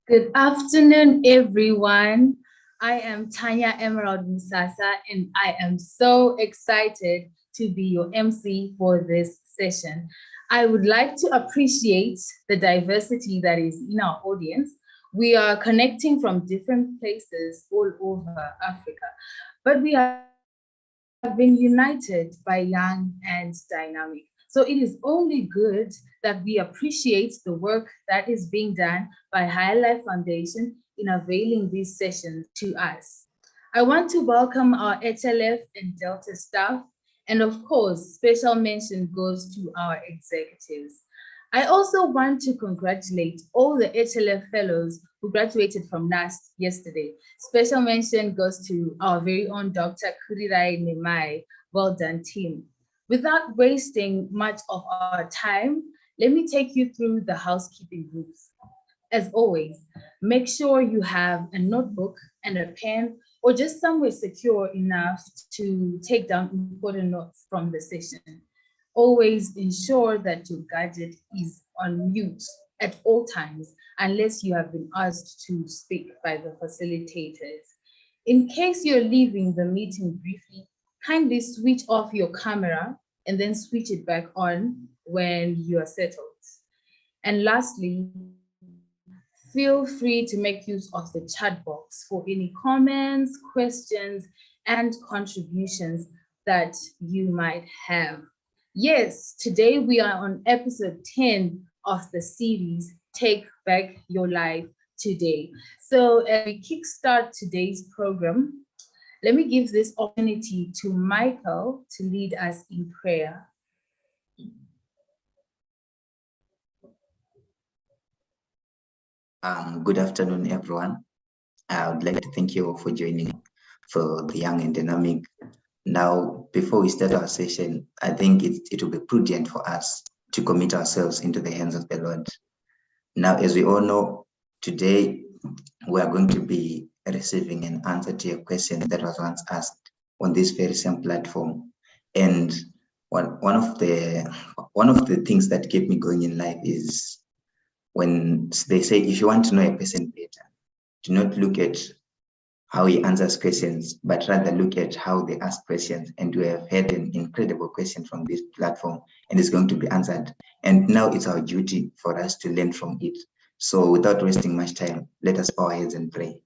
Good afternoon, everyone. I am Tanya Emerald Musasa, and I am so excited to be your MC for this session. I would like to appreciate the diversity that is in our audience. We are connecting from different places all over Africa, but we have been united by young and dynamic. So it is only good that we appreciate the work that is being done by High Life Foundation in availing these sessions to us. I want to welcome our HLF and Delta staff, and of course, special mention goes to our executives. I also want to congratulate all the HLF fellows who graduated from NAST yesterday. Special mention goes to our very own Dr. Kurirai Nemai. Well done, team. Without wasting much of our time, let me take you through the housekeeping rules. As always, make sure you have a notebook and a pen or just somewhere secure enough to take down important notes from the session. Always ensure that your gadget is on mute at all times unless you have been asked to speak by the facilitators. In case you're leaving the meeting briefly, kindly switch off your camera and then switch it back on when you are settled. And lastly, feel free to make use of the chat box for any comments, questions, and contributions that you might have. Yes, today we are on episode 10 of the series, Take Back Your Life Today. So as we kickstart today's program, let me give this opportunity to Michael to lead us in prayer. Good afternoon, everyone. I would like to thank you all for joining for the Young and Dynamic. Now, before we start our session, I think it will be prudent for us to commit ourselves into the hands of the Lord. Now, as we all know, today we are going to be receiving an answer to a question that was once asked on this very same platform. And one of the things that keep me going in life is when they say, if you want to know a person better, do not look at how he answers questions, but rather look at how they ask questions. And we have had an incredible question from this platform, and it's going to be answered. And now it's our duty for us to learn from it. So without wasting much time, let us bow our heads and pray.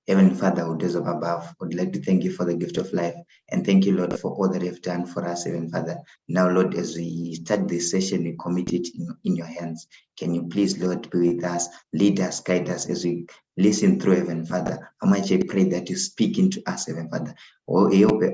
Heavenly Father, who is up above, would like to thank you for the gift of life, and thank you, Lord, for all that you have done for us, Heavenly Father. Now, Lord, as we start this session, we commit it in your hands. Can you please, Lord, be with us, lead us, guide us as we listen through, Heavenly Father. How much I pray that you speak into us, Heavenly Father. Oh,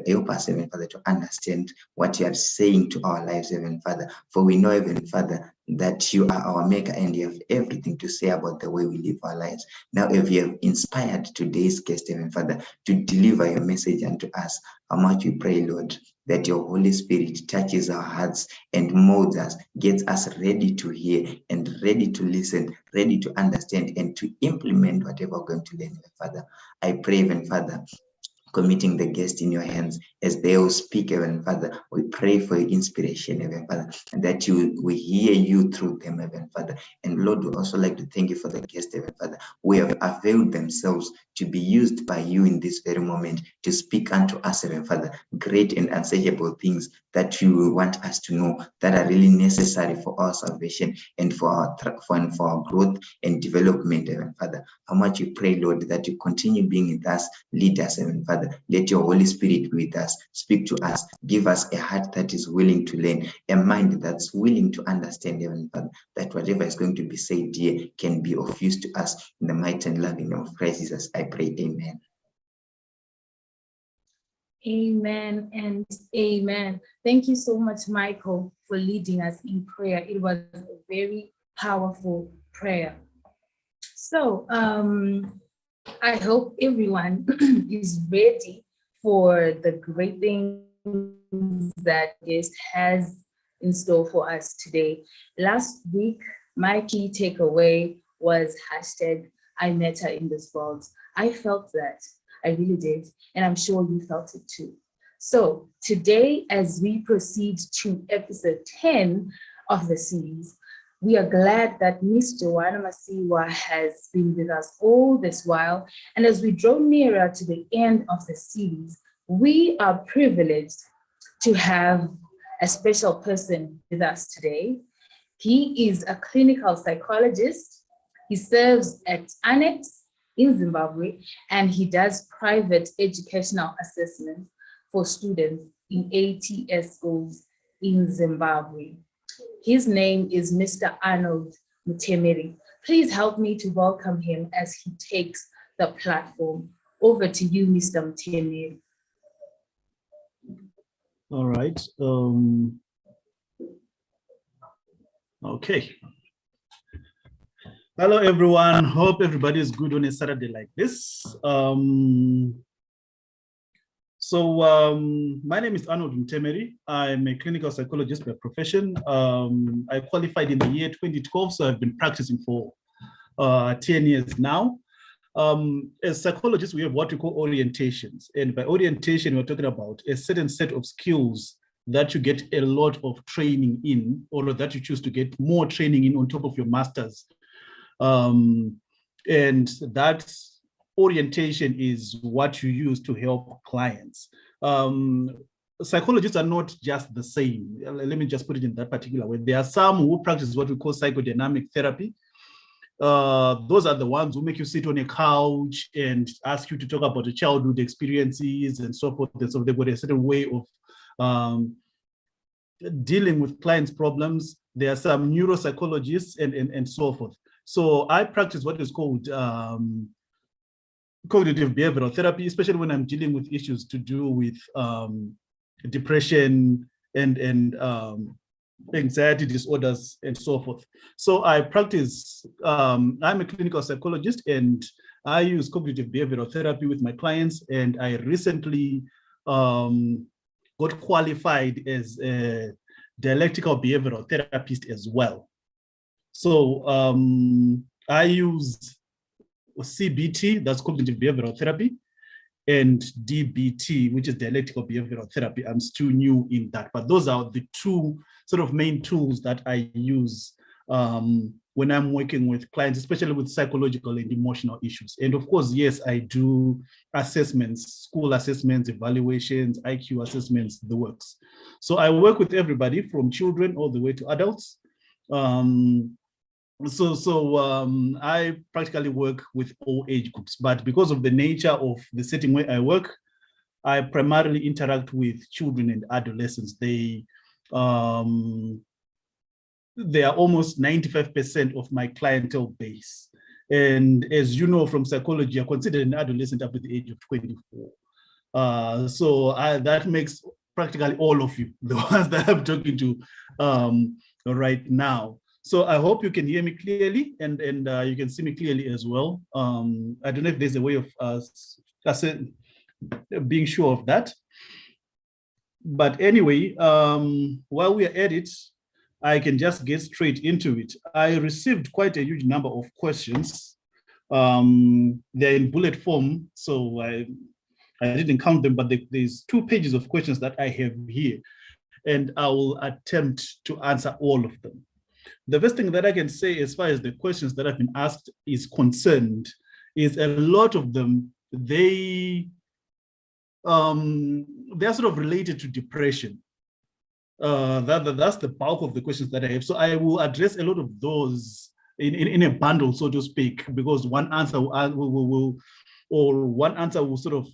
help us, Heavenly Father, to understand what you are saying to our lives, Heavenly Father. For we know, Heavenly Father, that you are our maker and you have everything to say about the way we live our lives. Now, if you have inspired today's guest, Heavenly Father, to deliver your message unto us, how much we pray, Lord, that your Holy Spirit touches our hearts and molds us, gets us ready to hear and ready to listen, ready to understand and to implement whatever we're going to learn, Father. I pray, Heavenly Father, committing the guest in your hands as they will speak, Heavenly Father. We pray for your inspiration, Heavenly Father, and that we hear you through them, Heavenly Father. And Lord, we also like to thank you for the guest, Heavenly Father, who have availed themselves to be used by you in this very moment to speak unto us, Heavenly Father, great and unsayable things that you want us to know that are really necessary for our salvation and for our growth and development, Heavenly Father. How much we pray, Lord, that you continue being with us, lead us, Heavenly Father, Father, let your Holy Spirit be with us, speak to us, give us a heart that is willing to learn, a mind that's willing to understand, Heavenly Father, that whatever is going to be said here can be of use to us. In the mighty and loving name of Christ Jesus, I pray, amen. Amen and amen. Thank you so much, Michael, for leading us in prayer. It was a very powerful prayer. So I hope everyone is ready for the great things that guest has in store for us today. Last week, my key takeaway was hashtag I matter in this world. I felt that. I really did. And I'm sure you felt it too. So today, as we proceed to episode 10 of the series, we are glad that Miss Joanna Masiwa has been with us all this while. And as we draw nearer to the end of the series, we are privileged to have a special person with us today. He is a clinical psychologist. He serves at Annex in Zimbabwe, and he does private educational assessment for students in ATS schools in Zimbabwe. His name is Mr. Arnold Mutemeri. Please help me to welcome him as he takes the platform. Over to you, Mr. Mutemeri. All right. Okay. Hello, everyone. Hope everybody is good on a Saturday like this. My name is Arnold Mutemeri. I'm a clinical psychologist by profession. I qualified in the year 2012, so I've been practicing for 10 years now. As psychologists, we have what we call orientations. And by orientation, we're talking about a certain set of skills that you get a lot of training in, or that you choose to get more training in on top of your master's. And that orientation is what you use to help clients. Psychologists are not just the same. Let me just put it in that particular way. There are some who practice what we call psychodynamic therapy. Those are the ones who make you sit on a couch and ask you to talk about your childhood experiences and so forth. And so they've got a certain way of dealing with clients' problems. There are some neuropsychologists and so forth. So I practice what is called cognitive behavioral therapy, especially when I'm dealing with issues to do with depression and anxiety disorders and so forth. So I practice, I'm a clinical psychologist and I use cognitive behavioral therapy with my clients. And I recently got qualified as a dialectical behavioral therapist as well. So I use CBT, that's cognitive behavioral therapy, and DBT, which is dialectical behavioral therapy. I'm still new in that, but those are the two sort of main tools that I use when I'm working with clients, especially with psychological and emotional issues. And of course, yes, I do assessments, school assessments, evaluations, IQ assessments, the works. So I work with everybody from children all the way to adults. I practically work with all age groups, but because of the nature of the setting where I work, I primarily interact with children and adolescents. They are almost 95% of my clientele base. And as you know from psychology, I'm considered an adolescent up to the age of 24. That makes practically all of you, the ones that I'm talking to right now. So I hope you can hear me clearly and you can see me clearly as well. I don't know if there's a way of being sure of that. But anyway, while we are at it, I can just get straight into it. I received quite a huge number of questions. They're in bullet form, so I didn't count them, but there's 2 pages of questions that I have here, and I will attempt to answer all of them. The first thing that I can say as far as the questions that have been asked is concerned is a lot of them, they're sort of related to depression. That's the bulk of the questions that I have. So I will address a lot of those in a bundle, so to speak, because one answer will sort of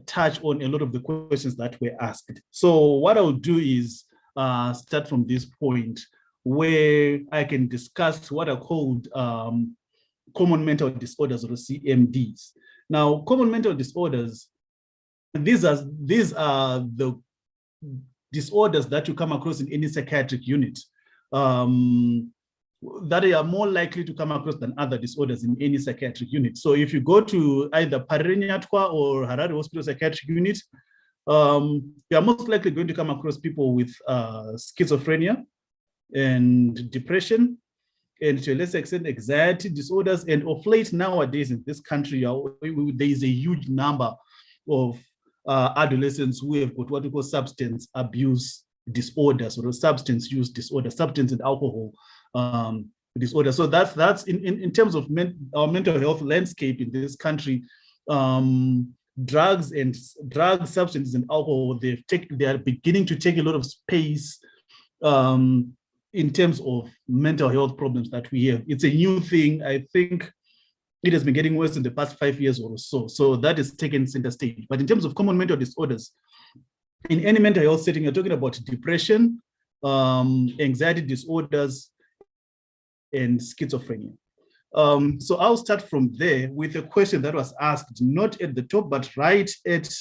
touch on a lot of the questions that were asked. So what I'll do is start from this point where I can discuss what are called common mental disorders, or CMDs. Now, common mental disorders, these are the disorders that you come across in any psychiatric unit that are more likely to come across than other disorders in any psychiatric unit. So if you go to either Parrenyatwa or Harare Hospital Psychiatric Unit, you are most likely going to come across people with schizophrenia and depression, and to a lesser extent, anxiety disorders. And of late nowadays in this country, there is a huge number of adolescents who have got what we call substance abuse disorders, or substance use disorders, substance and alcohol disorder. So that's in terms of our mental health landscape in this country. Drugs, substances, and alcohol, they are beginning to take a lot of space in terms of mental health problems that we have. It's a new thing. I think it has been getting worse in the past 5 years or so. So that is taken center stage. But in terms of common mental disorders, in any mental health setting, you're talking about depression, anxiety disorders, and schizophrenia. So I'll start from there with a question that was asked, not at the top, but right at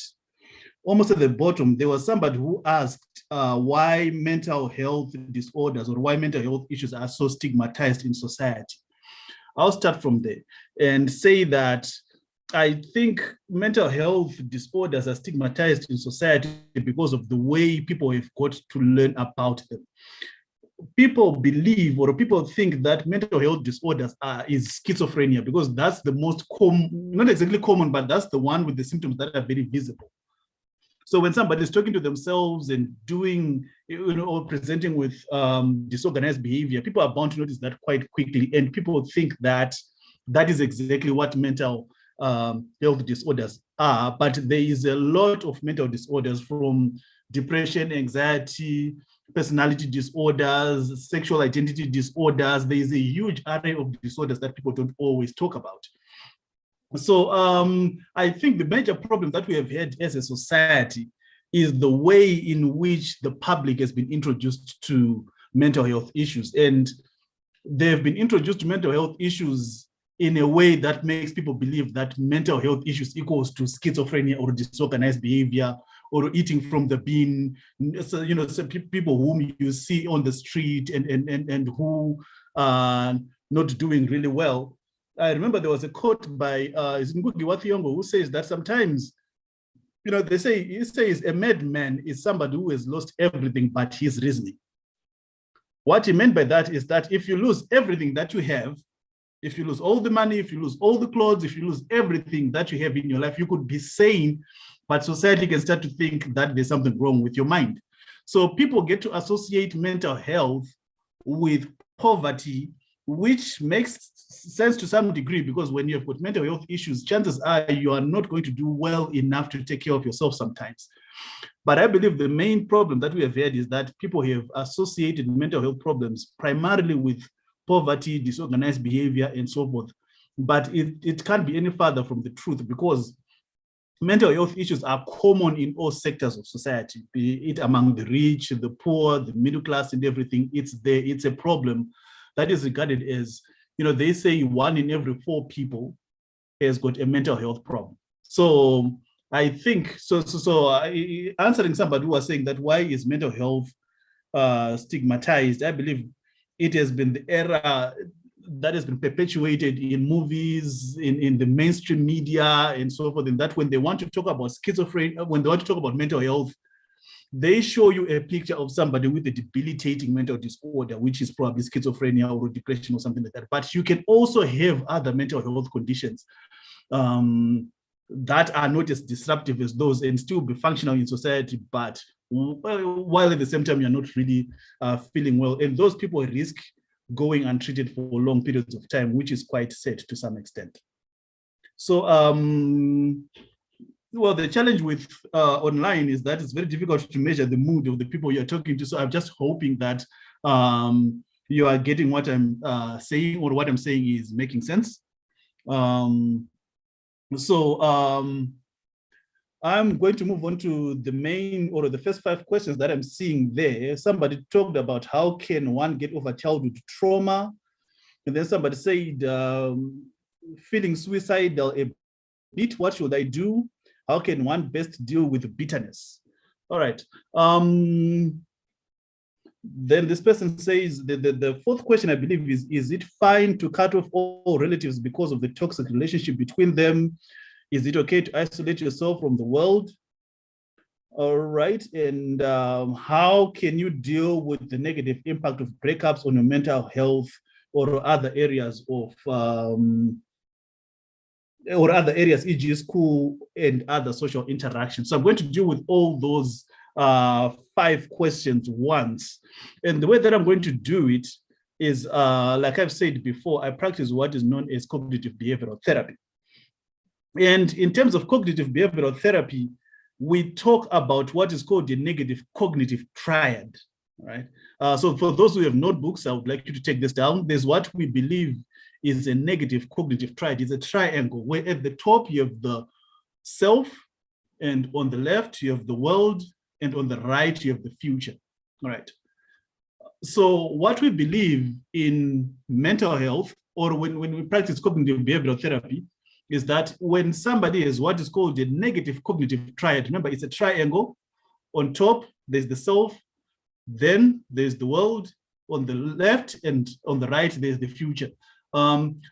almost at the bottom. There was somebody who asked why mental health disorders or why mental health issues are so stigmatized in society. I'll start from there and say that I think mental health disorders are stigmatized in society because of the way people have got to learn about them. People believe, or people think, that mental health disorders is schizophrenia because that's the most common, not exactly common, but that's the one with the symptoms that are very visible. So when somebody is talking to themselves and doing, or presenting with disorganized behavior, people are bound to notice that quite quickly, and people think that that is exactly what mental health disorders are. But there is a lot of mental disorders, from depression, anxiety, personality disorders, sexual identity disorders. There is a huge array of disorders that people don't always talk about. So I think the major problem that we have had as a society is the way in which the public has been introduced to mental health issues. And they've been introduced to mental health issues in a way that makes people believe that mental health issues equals to schizophrenia or disorganized behavior or eating from the bin. So, so people whom you see on the street and who are not doing really well. I remember there was a quote by Ngugi wa Thiong'o who says that sometimes, he says a madman is somebody who has lost everything but his reasoning. What he meant by that is that if you lose everything that you have, if you lose all the money, if you lose all the clothes, if you lose everything that you have in your life, you could be sane, but society can start to think that there's something wrong with your mind. So people get to associate mental health with poverty, which makes sense to some degree, because when you have got mental health issues, chances are you are not going to do well enough to take care of yourself sometimes. But I believe the main problem that we have had is that people have associated mental health problems primarily with poverty, disorganized behavior, and so forth. But it can't be any further from the truth, because mental health issues are common in all sectors of society, be it among the rich, the poor, the middle class, and everything. It's there. It's a problem that is regarded as, they say 1 in every 4 people has got a mental health problem. So I think, answering somebody who was saying that why is mental health stigmatized, I believe it has been the era that has been perpetuated in movies, in the mainstream media, and so forth, and that when they want to talk about schizophrenia, when they want to talk about mental health, they show you a picture of somebody with a debilitating mental disorder, which is probably schizophrenia or depression or something like that. But you can also have other mental health conditions that are not as disruptive as those and still be functional in society, but while at the same time you're not really feeling well. And those people risk going untreated for long periods of time, which is quite sad to some extent. So, well, the challenge with online is that it's very difficult to measure the mood of the people you're talking to. So I'm just hoping that you are getting what I'm saying, or what I'm saying is making sense. I'm going to move on to the main or the first 5 questions that I'm seeing there. Somebody talked about how can one get over childhood trauma. And then somebody said, feeling suicidal a bit, what should I do? How can one best deal with bitterness? All right. Then this person says the 4th question, I believe, is it fine to cut off all relatives because of the toxic relationship between them? Is it okay to isolate yourself from the world? All right. And how can you deal with the negative impact of breakups on your mental health or other areas of e.g. school and other social interactions? So I'm going to deal with all those 5 questions once. And the way that I'm going to do it is, like I've said before, I practice what is known as cognitive behavioral therapy. And in terms of cognitive behavioral therapy, we talk about what is called the negative cognitive triad, right? So for those who have notebooks, I would like you to take this down. There's what we believe is a negative cognitive triad. It's a triangle where at the top you have the self, and on the left you have the world, and on the right you have the future. All right. So what we believe in mental health, or when we practice cognitive behavioral therapy, is that when somebody has what is called a negative cognitive triad, remember it's a triangle. On top there's the self, then there's the world, on the left and on the right there's the future.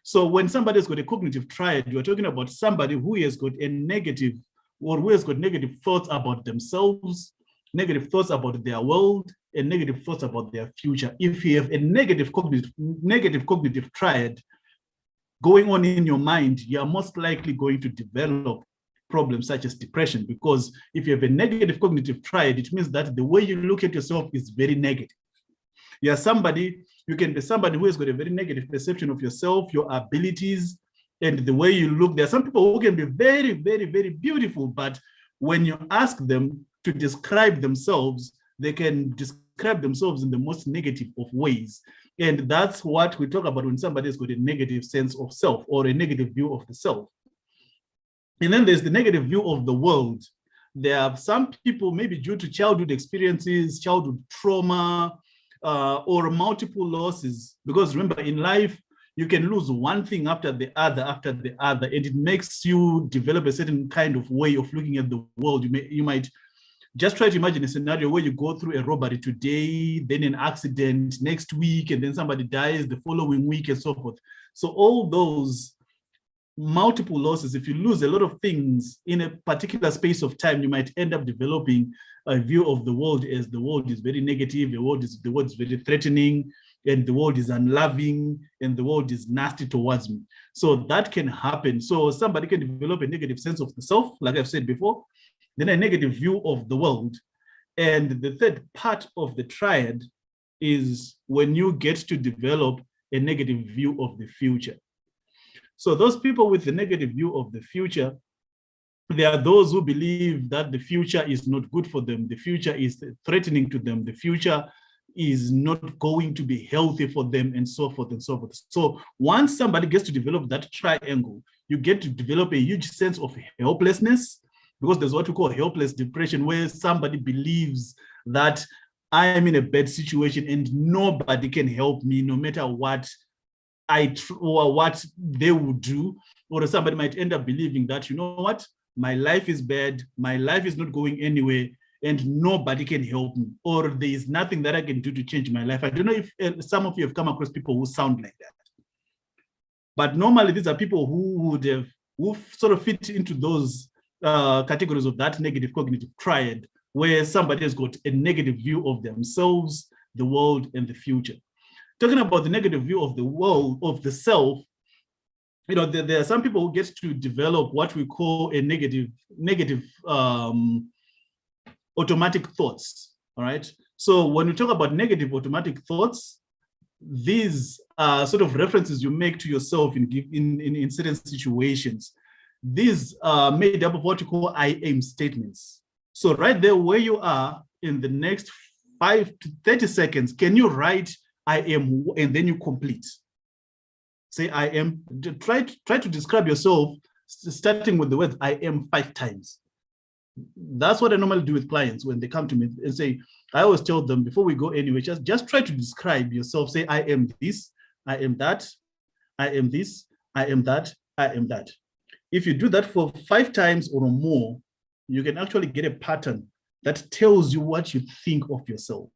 So when somebody's got a cognitive triad, you're talking about somebody who has got a negative, or who has got negative thoughts about themselves, negative thoughts about their world, and negative thoughts about their future. If you have a negative cognitive triad going on in your mind, you are most likely going to develop problems such as depression, because if you have a negative cognitive triad, it means that the way you look at yourself is very negative. You can be somebody who has got a very negative perception of yourself, your abilities, and the way you look. There are some people who can be very, very, very beautiful, but when you ask them to describe themselves, they can describe themselves in the most negative of ways. And that's what we talk about when somebody has got a negative sense of self or a negative view of the self. And then there's the negative view of the world. There are some people, maybe due to childhood experiences, childhood trauma, or multiple losses, because remember, in life, you can lose one thing after the other, and it makes you develop a certain kind of way of looking at the world. You might just try to imagine a scenario where you go through a robbery today, then an accident next week, and then somebody dies the following week and so forth. So all those multiple losses, if you lose a lot of things in a particular space of time, you might end up developing a view of the world as the world is very negative, the world is very threatening, and the world is unloving, and the world is nasty towards me. So that can happen. So somebody can develop a negative sense of the self, like I've said before, then a negative view of the world. And the third part of the triad is when you get to develop a negative view of the future. So those people with the negative view of the future, there are those who believe that the future is not good for them. The future is threatening to them. The future is not going to be healthy for them, and so forth and so forth. So once somebody gets to develop that triangle, you get to develop a huge sense of helplessness, because there's what we call helpless depression, where somebody believes that I am in a bad situation and nobody can help me, no matter what or what they would do. Or somebody might end up believing that, you know what, my life is bad, my life is not going anywhere, and nobody can help me, or there is nothing that I can do to change my life. I don't know if some of you have come across people who sound like that. But normally these are people who sort of fit into those categories of that negative cognitive triad, where somebody has got a negative view of themselves, the world, and the future. Talking about the negative view of the world, of the self, you know, there are some people who get to develop what we call a negative automatic thoughts. All right. So when we talk about negative automatic thoughts, these are sort of references you make to yourself in certain situations. These are made up of what you call I am statements. So right there where you are, in the next 5 to 30 seconds, can you write I am, and then you complete? Say I am. Try to describe yourself starting with the word I am 5 times. That's what I normally do with clients when they come to me and say, I always tell them before we go anywhere, just try to describe yourself. Say, I am this, I am that, I am this, I am that, I am that. If you do that for 5 times or more, you can actually get a pattern that tells you what you think of yourself.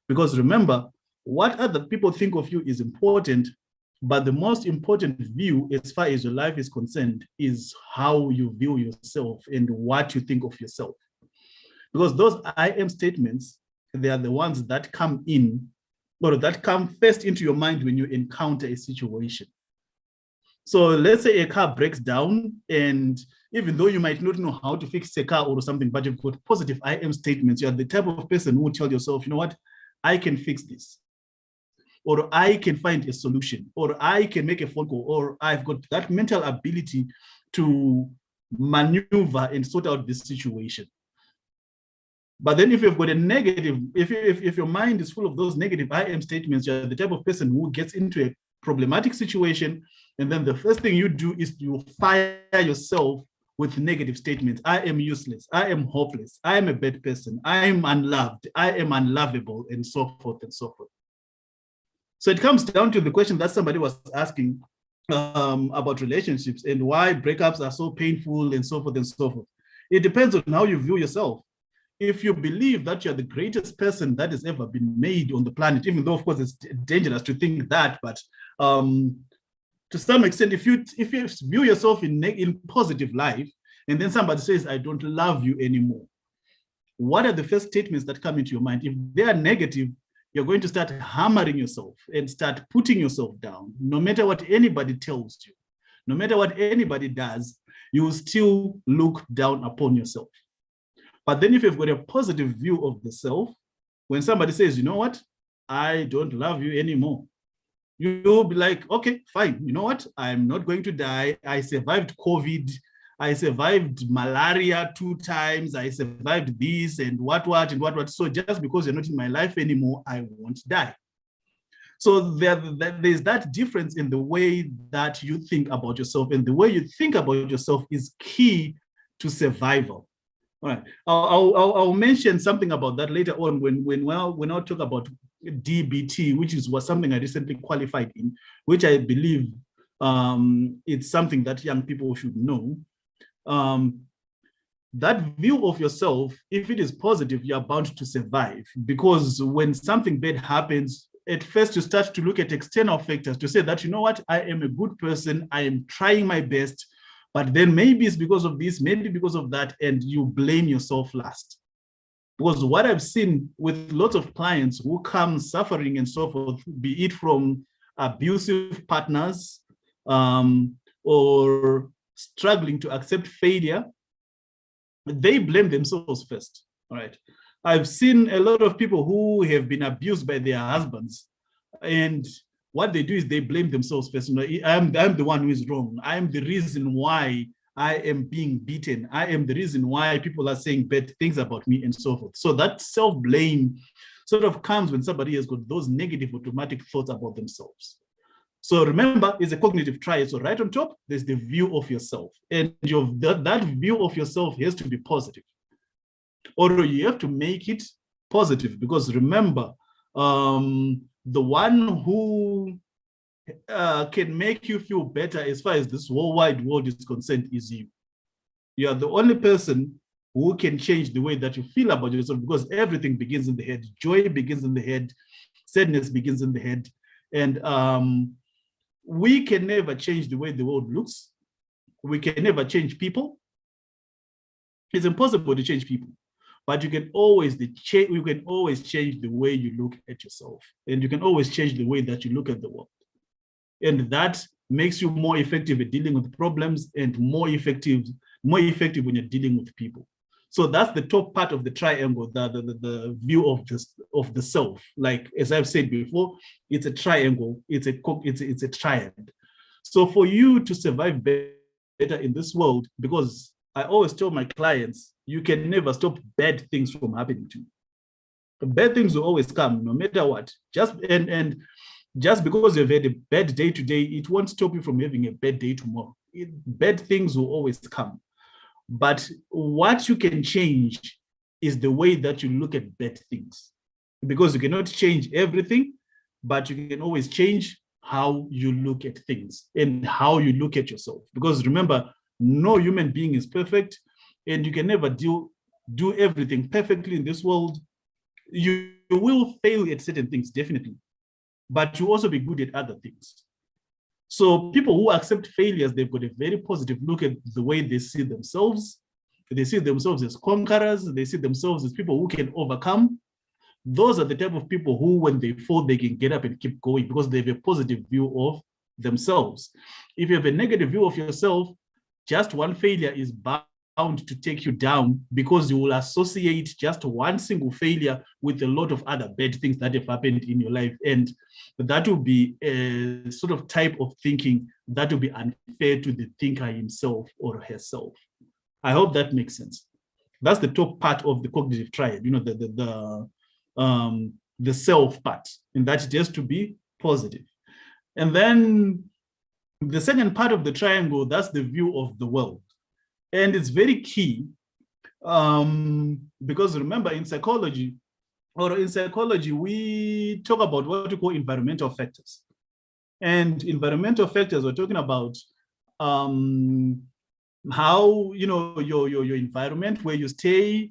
Because remember, what other people think of you is important, but the most important view as far as your life is concerned is how you view yourself and what you think of yourself. Because those I am statements, they are the ones that come in, or that come first into your mind when you encounter a situation. So let's say a car breaks down, and even though you might not know how to fix a car or something, but you've got positive I am statements, you're the type of person who will tell yourself, you know what, I can fix this, or I can find a solution, or I can make a phone call, or I've got that mental ability to maneuver and sort out this situation. But then if you've got a negative, if your mind is full of those negative I am statements, you're the type of person who gets into a problematic situation, and then the first thing you do is you fire yourself with negative statements. I am useless, I am hopeless, I am a bad person, I am unloved, I am unlovable, and so forth and so forth. So it comes down to the question that somebody was asking about relationships and why breakups are so painful and so forth and so forth. It depends on how you view yourself. If you believe that you're the greatest person that has ever been made on the planet, even though of course it's dangerous to think that, but to some extent, if you view yourself in positive life, and then somebody says, I don't love you anymore, what are the first statements that come into your mind? If they are negative, you're going to start hammering yourself and start putting yourself down. No matter what anybody tells you, no matter what anybody does, you will still look down upon yourself. But then if you've got a positive view of the self, when somebody says, you know what, I don't love you anymore, you'll be like, okay, fine. You know what? I'm not going to die. I survived COVID. I survived malaria 2 times. I survived this and what. So just because you're not in my life anymore, I won't die. So there's that difference in the way that you think about yourself, and the way you think about yourself is key to survival. All right, I'll mention something about that later on when I'll talk about DBT, which was something I recently qualified in, which I believe it's something that young people should know. That view of yourself, if it is positive, you're bound to survive, because when something bad happens, at first you start to look at external factors to say that, you know what, I am a good person, I am trying my best, but then maybe it's because of this, maybe because of that, and you blame yourself last. Because what I've seen with lots of clients who come suffering and so forth, be it from abusive partners or struggling to accept failure, they blame themselves first. All right. I've seen a lot of people who have been abused by their husbands, and what they do is they blame themselves first. You know, I'm the one who is wrong. I am the reason why I am being beaten. I am the reason why people are saying bad things about me and so forth. So that self-blame sort of comes when somebody has got those negative automatic thoughts about themselves. So remember, it's a cognitive triad. So right on top, there's the view of yourself. And that view of yourself has to be positive. Or you have to make it positive, because remember, the one who can make you feel better as far as this whole wide world is concerned is you. You are the only person who can change the way that you feel about yourself, because everything begins in the head. Joy begins in the head. Sadness begins in the head. And we can never change the way the world looks. We can never change people. It's impossible to change people. But you can always change the way you look at yourself, and you can always change the way that you look at the world. And that makes you more effective at dealing with problems, and more effective when you're dealing with people. So that's the top part of the triangle, the view of the self. Like, as I've said before, it's a triangle, it's a triad. So for you to survive better in this world, because I always tell my clients, you can never stop bad things from happening to you. Bad things will always come, no matter what. Just because you've had a bad day today, it won't stop you from having a bad day tomorrow. Bad things will always come. But what you can change is the way that you look at bad things, because you cannot change everything, but you can always change how you look at things and how you look at yourself. Because remember, no human being is perfect, and you can never do everything perfectly in this world. You will fail at certain things, definitely, but you also be good at other things. So people who accept failures, they've got a very positive look at the way they see themselves. They see themselves as conquerors. They see themselves as people who can overcome. Those are the type of people who, when they fall, they can get up and keep going because they have a positive view of themselves. If you have a negative view of yourself, just one failure is bound to take you down, because you will associate just one single failure with a lot of other bad things that have happened in your life. And that will be a sort of type of thinking that will be unfair to the thinker himself or herself. I hope that makes sense. That's the top part of the cognitive triad, the self part, and that it has to be positive. And then the second part of the triangle, that's the view of the world. And it's very key, because remember, in psychology, we talk about what we call environmental factors. And environmental factors, we're talking about how, your environment, where you stay,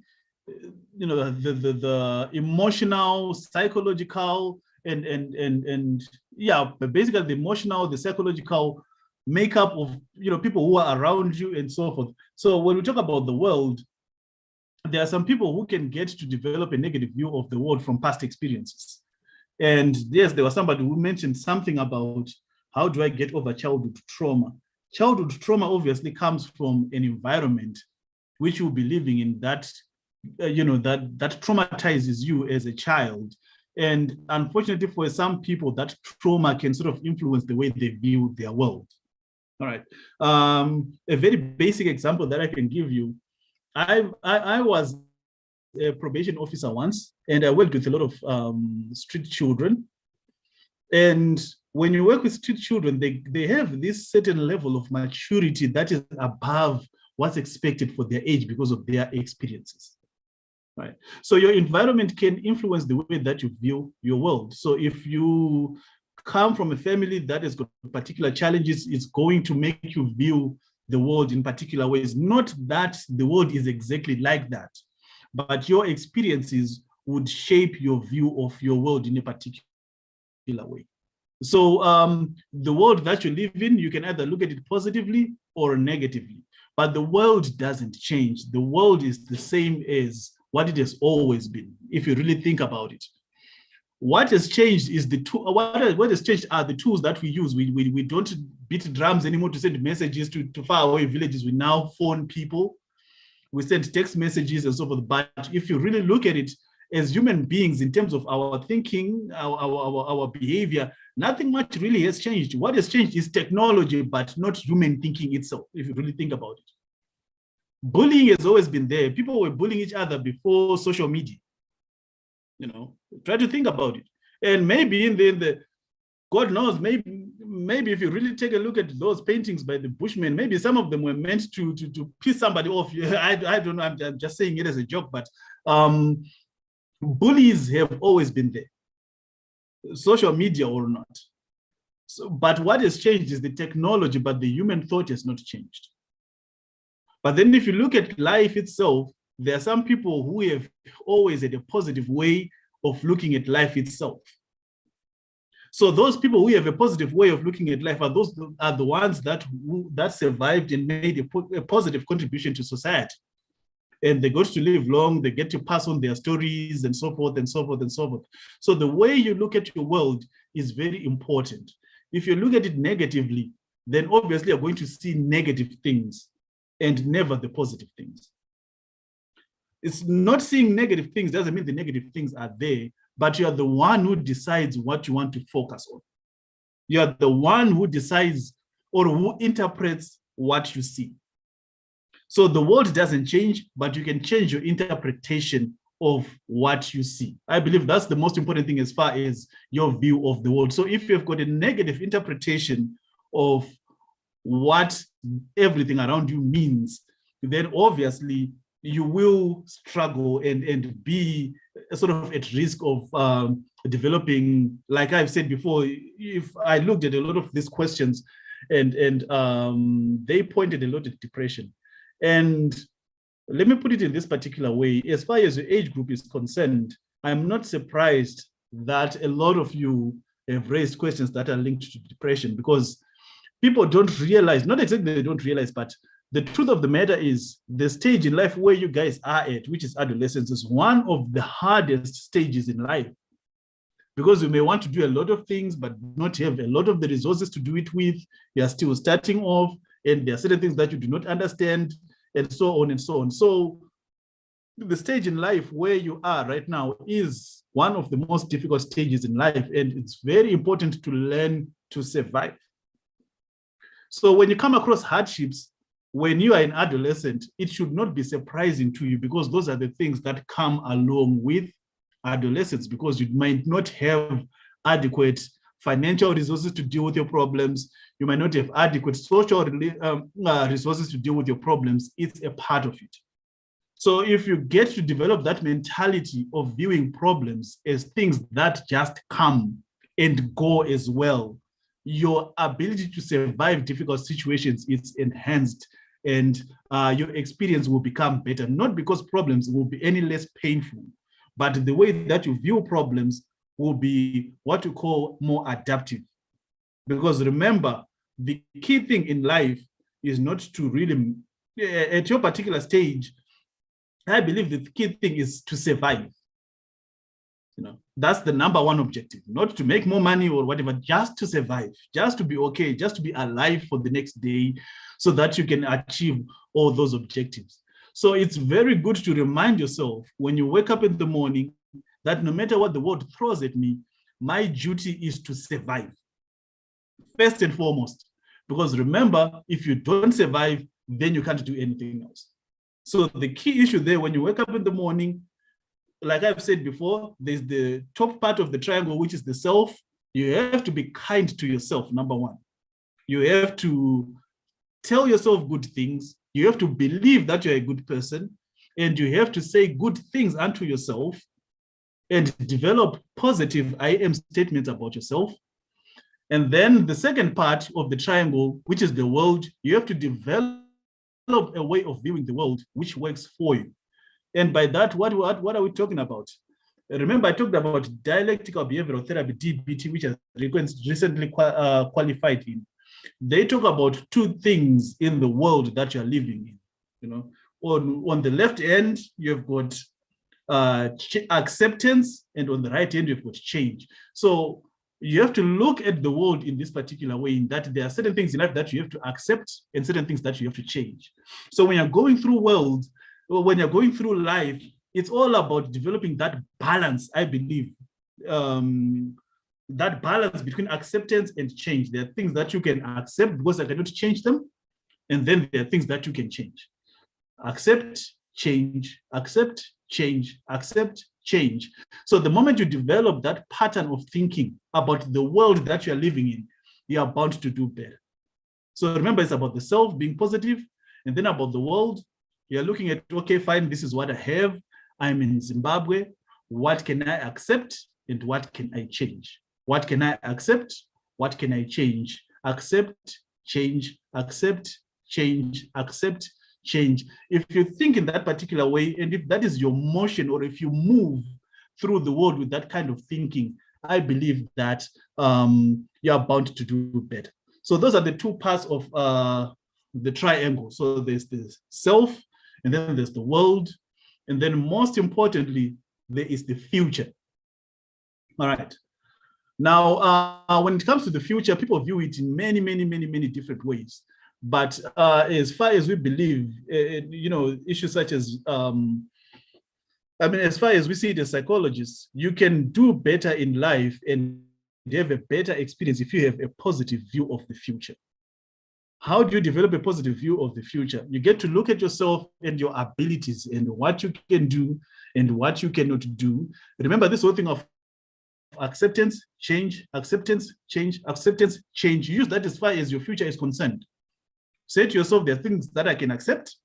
the emotional, psychological, and yeah, but basically the emotional, the psychological makeup of people who are around you and so forth. So when we talk about the world, there are some people who can get to develop a negative view of the world from past experiences. And yes, there was somebody who mentioned something about how do I get over childhood trauma. Childhood trauma obviously comes from an environment which you'll be living in that that traumatizes you as a child. And unfortunately for some people, that trauma can sort of influence the way they view their world. All right. A very basic example that I can give you, I was a probation officer once, and I worked with a lot of street children. And when you work with street children, they have this certain level of maturity that is above what's expected for their age because of their experiences. Right. So your environment can influence the way that you view your world. So if you come from a family that has got particular challenges, it's going to make you view the world in particular ways. Not that the world is exactly like that, but your experiences would shape your view of your world in a particular way. So the world that you live in, you can either look at it positively or negatively, but the world doesn't change. The world is the same as what it has always been, if you really think about it. What has changed is what has changed are the tools that we use. We don't beat drums anymore to send messages to faraway villages. We now phone people, we send text messages and so forth. But if you really look at it as human beings, in terms of our thinking, our behavior, nothing much really has changed. What has changed is technology, but not human thinking itself, if you really think about it. Bullying has always been there. People were bullying each other before social media. Try to think about it. And maybe in the God knows, maybe if you really take a look at those paintings by the Bushmen, maybe some of them were meant to piss somebody off. I don't know, I'm just saying it as a joke, but bullies have always been there, social media or not. So, but what has changed is the technology, but the human thought has not changed. But then if you look at life itself, there are some people who have always had a positive way of looking at life itself. So those people who have a positive way of looking at life are the ones that survived and made a positive contribution to society. And they got to live long, they get to pass on their stories and so forth and so forth and so forth. So the way you look at your world is very important. If you look at it negatively, then obviously you're going to see negative things and never the positive things. It's not seeing negative things doesn't mean the negative things are there, but you are the one who decides what you want to focus on. You are the one who decides or who interprets what you see. So the world doesn't change, but you can change your interpretation of what you see. I believe that's the most important thing as far as your view of the world. So if you've got a negative interpretation of what everything around you means, then obviously you will struggle and be sort of at risk of developing, like I've said before, if I looked at a lot of these questions and they pointed a lot at depression. And let me put it in this particular way. As far as your age group is concerned, I'm not surprised that a lot of you have raised questions that are linked to depression, because people don't realize, not exactly they don't realize, but the truth of the matter is the stage in life where you guys are at, which is adolescence, is one of the hardest stages in life, because you may want to do a lot of things, but not have a lot of the resources to do it with. You are still starting off, and there are certain things that you do not understand, and so on and so on. So the stage in life where you are right now is one of the most difficult stages in life, and it's very important to learn to survive. So when you come across hardships, when you are an adolescent, it should not be surprising to you, because those are the things that come along with adolescence, because you might not have adequate financial resources to deal with your problems. You might not have adequate social resources to deal with your problems. It's a part of it. So if you get to develop that mentality of viewing problems as things that just come and go as well, your ability to survive difficult situations is enhanced, and your experience will become better, not because problems will be any less painful, but the way that you view problems will be what you call more adaptive. Because remember, the key thing in life is not to really, at your particular stage, I believe the key thing is to survive. That's the number one objective, not to make more money or whatever, just to survive, just to be okay, just to be alive for the next day, so that you can achieve all those objectives. So it's very good to remind yourself when you wake up in the morning that no matter what the world throws at me, my duty is to survive, first and foremost. Because remember, if you don't survive, then you can't do anything else. So the key issue there, when you wake up in the morning, like I've said before, there's the top part of the triangle, which is the self. You have to be kind to yourself, number one. You have to tell yourself good things. You have to believe that you're a good person, and you have to say good things unto yourself and develop positive I am statements about yourself. And then the second part of the triangle, which is the world, you have to develop a way of viewing the world which works for you. And by that, what are we talking about? Remember, I talked about dialectical behavioral therapy, DBT, which has recently qualified in. They talk about two things in the world that you're living in. On the left end, you've got acceptance, and on the right end, you've got change. So you have to look at the world in this particular way, in that there are certain things in life that you have to accept and certain things that you have to change. So when you're going through when you're going through life, it's all about developing that balance, I believe. That balance between acceptance and change. There are things that you can accept because I cannot change them. And then there are things that you can change. Accept, change, accept, change, accept, change. So the moment you develop that pattern of thinking about the world that you're living in, you are bound to do better. So remember, it's about the self being positive, and then about the world, you're looking at, okay, fine, this is what I have. I'm in Zimbabwe. What can I accept and what can I change? What can I accept? What can I change? Accept, change, accept, change, accept, change. If you think in that particular way, and if that is your motion, or if you move through the world with that kind of thinking, I believe that you are bound to do better. So those are the two parts of the triangle. So there's the self, and then there's the world, and then most importantly, there is the future. All right. Now, when it comes to the future, people view it in many, many, many, many different ways. But as far as we believe, issues such as, as far as we see it as psychologists, you can do better in life and have a better experience if you have a positive view of the future. How do you develop a positive view of the future? You get to look at yourself and your abilities and what you can do and what you cannot do. Remember this whole thing of acceptance, change, acceptance, change, acceptance, change. Use that as far as your future is concerned. Say to yourself, there are things that I can accept,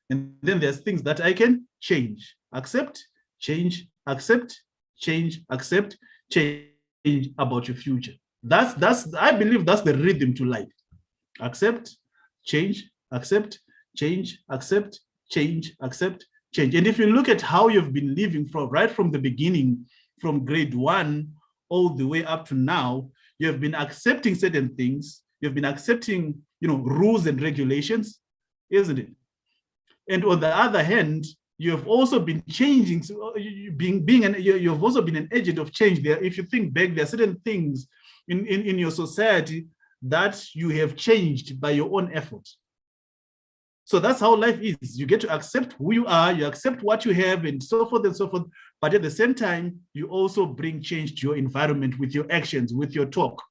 And then there's things that I can change, accept, change, accept, change, accept, change about your future. I believe that's the rhythm to life. Accept, change, accept, change, accept, change, accept, change. And if you look at how you've been living right from the beginning, from grade 1 all the way up to now, you have been accepting certain things. You've been accepting, rules and regulations, isn't it? And on the other hand, you have also been changing, you've also been an agent of change there. If you think back, there are certain things in your society that you have changed by your own effort. So that's how life is. You get to accept who you are, you accept what you have, and so forth and so forth. But at the same time, you also bring change to your environment with your actions, with your talk,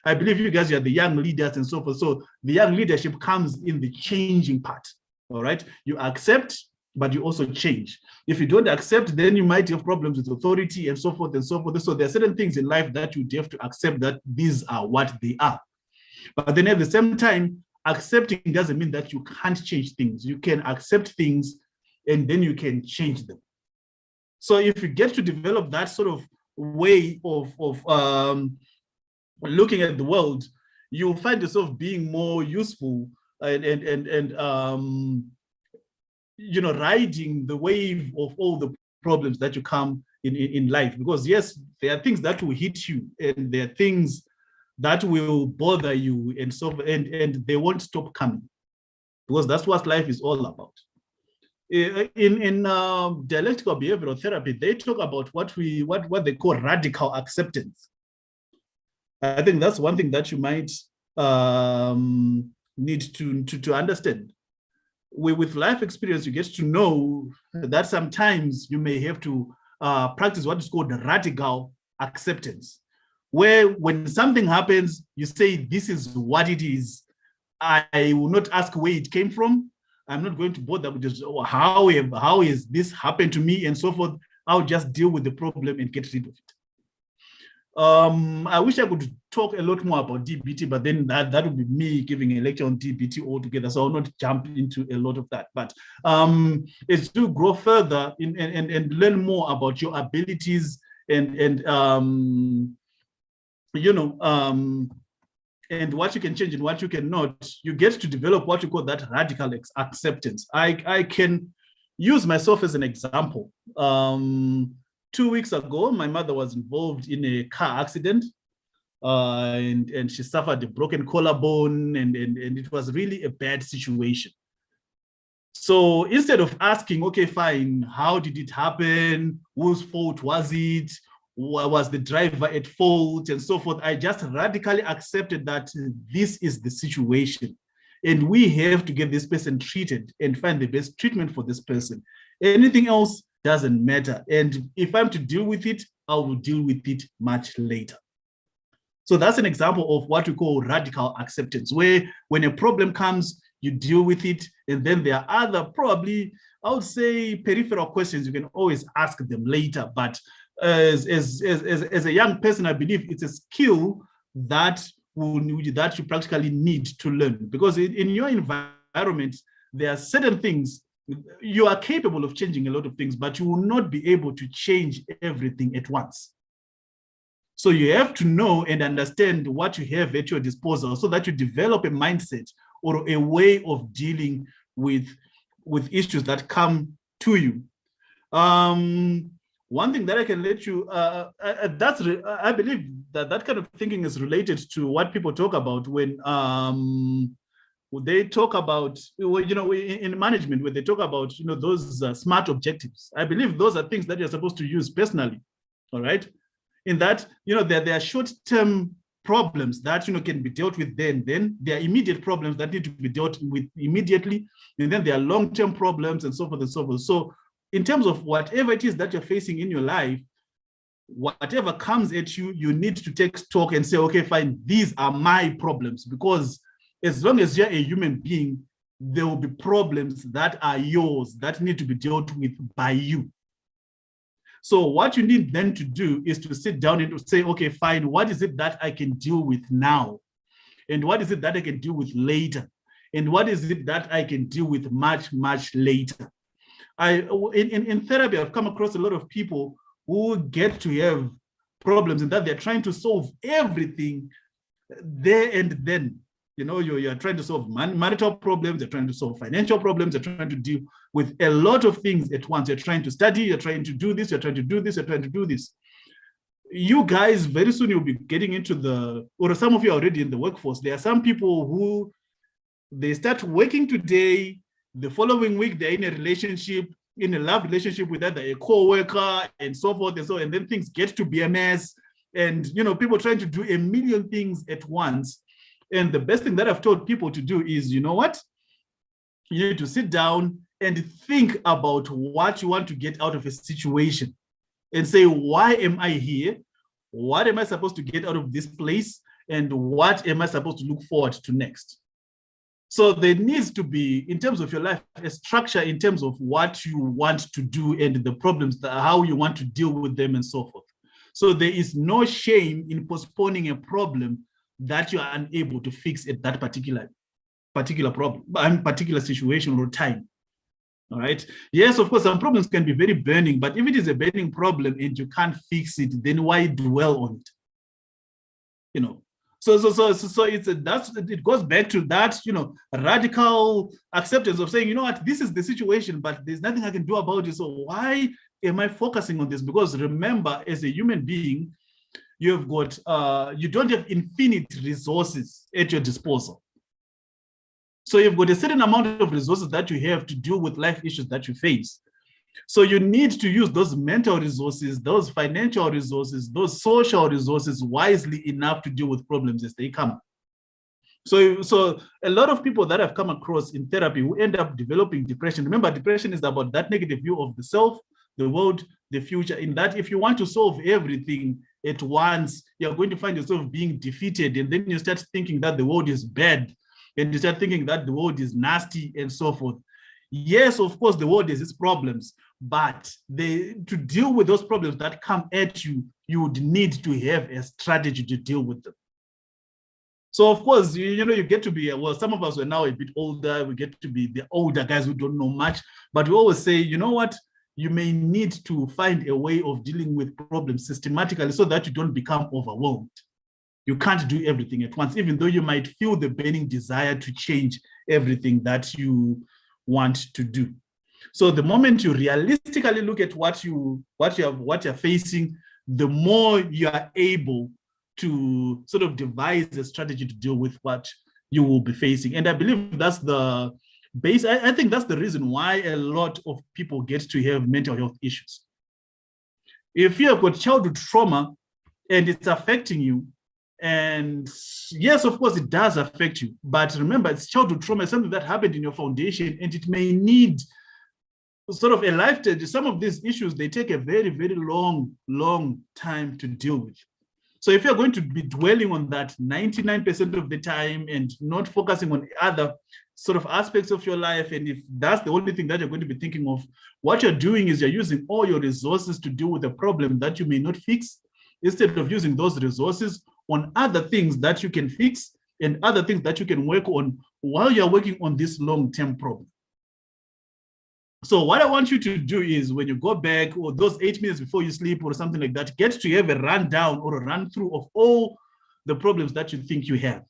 I believe you guys are the young leaders and so forth. So the young leadership comes in the changing part. All right. You accept, but you also change. If you don't accept, then you might have problems with authority and so forth and so forth. So there are certain things in life that you have to accept that these are what they are. But then at the same time, accepting doesn't mean that you can't change things. You can accept things and then you can change them. So if you get to develop that sort of way of looking at the world, you'll find yourself being more useful and riding the wave of all the problems that you come in life. Because yes, there are things that will hit you, and there are things that will bother you, and they won't stop coming, because that's what life is all about. In dialectical behavioral therapy, they talk about what they call radical acceptance. I think that's one thing that you might need to understand. With life experience, you get to know that sometimes you may have to practice what is called radical acceptance, where when something happens, you say, this is what it is. I will not ask where it came from. I'm not going to bother with just how is this happened to me and so forth. I'll just deal with the problem and get rid of it. I wish I could talk a lot more about DBT, but then that would be me giving a lecture on DBT altogether. So I'll not jump into a lot of that. But it's to grow further and learn more about your abilities and what you can change and what you cannot. You get to develop what you call that radical acceptance. I can use myself as an example. 2 weeks ago, my mother was involved in a car accident, and she suffered a broken collarbone, and it was really a bad situation. So instead of asking, okay, fine, how did it happen? Whose fault was it? Was the driver at fault and so forth? I just radically accepted that this is the situation, and we have to get this person treated and find the best treatment for this person. Anything else doesn't matter. And if I'm to deal with it, I will deal with it much later. So that's an example of what we call radical acceptance, where when a problem comes, you deal with it. And then there are other, probably, I would say, peripheral questions you can always ask them later. But as a young person, I believe it's a skill that you practically need to learn, because in your environment, there are certain things you are capable of changing, a lot of things, but you will not be able to change everything at once. So you have to know and understand what you have at your disposal so that you develop a mindset or a way of dealing with issues that come to you. One thing that I can let you, I believe that kind of thinking is related to what people talk about when they talk about, in management, where they talk about, those SMART objectives. I believe those are things that you're supposed to use personally, all right? In that, there are short-term problems that, can be dealt with then. There are immediate problems that need to be dealt with immediately. And then there are long-term problems and so forth and so forth. So in terms of whatever it is that you're facing in your life, whatever comes at you, you need to take stock and say, okay, fine, these are my problems, because as long as you're a human being, there will be problems that are yours that need to be dealt with by you. So what you need then to do is to sit down and to say, okay, fine, what is it that I can deal with now? And what is it that I can deal with later? and what is it that I can deal with much, much later. In therapy, I've come across a lot of people who get to have problems in that they're trying to solve everything there and then. You know, you're trying to solve marital problems, you're trying to solve financial problems, you're trying to deal with a lot of things at once. You're trying to study, you're trying to do this, you're trying to do this, you're trying to do this. You guys, very soon you'll be getting into or some of you are already in the workforce. There are some people who, they start working today, the following week they're in a relationship, in a love relationship with either a co-worker and so forth and so, and then things get to be a mess. And, you know, people trying to do a million things at once. And the best thing that I've told people to do is, you know what? You need to sit down and think about what you want to get out of a situation and say, why am I here? What am I supposed to get out of this place? And what am I supposed to look forward to next? So there needs to be, in terms of your life, a structure in terms of what you want to do and the problems, how you want to deal with them and so forth. So there is no shame in postponing a problem that you are unable to fix at that particular problem, particular situation or time. All right. Yes, of course, some problems can be very burning, but if it is a burning problem and you can't fix it, then why dwell on it? You know. So it goes back to that, you know, radical acceptance of saying, you know what, this is the situation, but there's nothing I can do about it. So why am I focusing on this? Because remember, as a human being, you've got you don't have infinite resources at your disposal. So you've got a certain amount of resources that you have to deal with life issues that you face. So you need to use those mental resources, those financial resources, those social resources wisely enough to deal with problems as they come. So a lot of people that I've come across in therapy who end up developing depression. Remember, depression is about that negative view of the self, the world, the future, in that if you want to solve everything at once, you're going to find yourself being defeated. And then you start thinking that the world is bad. And you start thinking that the world is nasty and so forth. Yes, of course, the world has its problems, but to deal with those problems that come at you, you would need to have a strategy to deal with them. So, of course, you know, you get to be, well, some of us are now a bit older. We get to be the older guys who don't know much, but we always say, you know what? You may need to find a way of dealing with problems systematically so that you don't become overwhelmed. You can't do everything at once, even though you might feel the burning desire to change everything that you want to do. So the moment you realistically look at what you're facing, the more you are able to sort of devise a strategy to deal with what you will be facing. And I believe that's the base. I think that's the reason why a lot of people get to have mental health issues. If you have got childhood trauma and it's affecting you, and yes, of course, it does affect you. But remember, it's childhood trauma, it's something that happened in your foundation, and it may need sort of a lifetime. Some of these issues, they take a very, very long time to deal with. So if you're going to be dwelling on that 99% of the time and not focusing on other sort of aspects of your life, and if that's the only thing that you're going to be thinking of, what you're doing is you're using all your resources to deal with a problem that you may not fix, instead of using those resources on other things that you can fix and other things that you can work on while you're working on this long-term problem. So what I want you to do is when you go back, or those 8 minutes before you sleep or something like that, get to have a rundown or a run through of all the problems that you think you have,